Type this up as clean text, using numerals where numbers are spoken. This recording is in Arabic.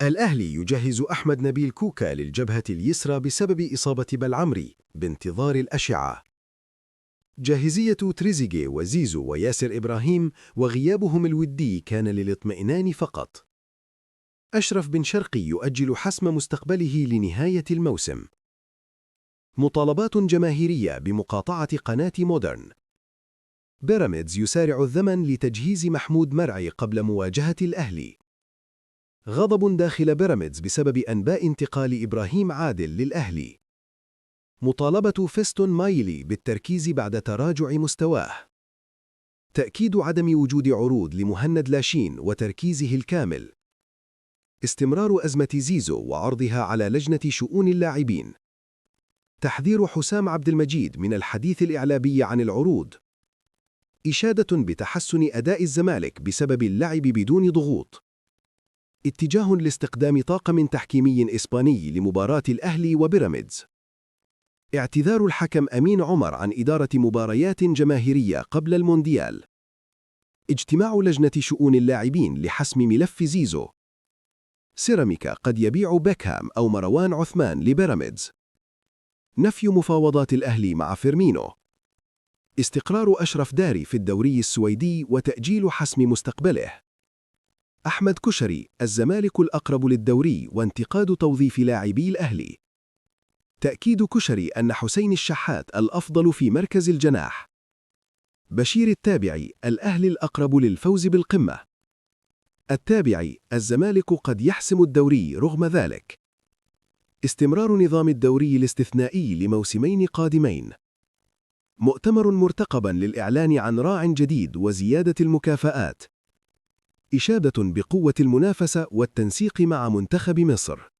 الأهلي يجهز أحمد نبيل كوكا للجبهة اليسرى بسبب إصابة بلعمري بانتظار الأشعة. جاهزية تريزيجيه وزيزو وياسر إبراهيم وغيابهم الودي كان للاطمئنان فقط. أشرف بن شرقي يؤجل حسم مستقبله لنهاية الموسم. مطالبات جماهيرية بمقاطعة قناة مودرن. بيراميدز يسارع الزمن لتجهيز محمود مرعي قبل مواجهة الأهلي. غضب داخل بيراميدز بسبب أنباء انتقال إبراهيم عادل للأهلي. مطالبة فيستون مايلي بالتركيز بعد تراجع مستواه. تأكيد عدم وجود عروض لمهند لاشين وتركيزه الكامل. استمرار أزمة زيزو وعرضها على لجنة شؤون اللاعبين. تحذير حسام عبد المجيد من الحديث الإعلامي عن العروض. إشادة بتحسن أداء الزمالك بسبب اللعب بدون ضغوط. اتجاه لاستقدام طاقم تحكيمي إسباني لمباراة الأهلي وبيراميدز. اعتذار الحكم أمين عمر عن إدارة مباريات جماهيرية قبل المونديال. اجتماع لجنة شؤون اللاعبين لحسم ملف زيزو. سيراميكا قد يبيع بيكهام أو مروان عثمان لبيراميدز. نفي مفاوضات الأهلي مع فيرمينو. استقرار أشرف داري في الدوري السويدي وتأجيل حسم مستقبله. أحمد كشري: الزمالك الأقرب للدوري وانتقاد توظيف لاعبي الأهلي. تأكيد كشري أن حسين الشحات الأفضل في مركز الجناح. بشير التابعي: الأهلي الأقرب للفوز بالقمة. التابعي: الزمالك قد يحسم الدوري رغم ذلك. استمرار نظام الدوري الاستثنائي لموسمين قادمين. مؤتمر مرتقبا للإعلان عن راع جديد وزيادة المكافآت. إشادة بقوة المنافسة والتنسيق مع منتخب مصر.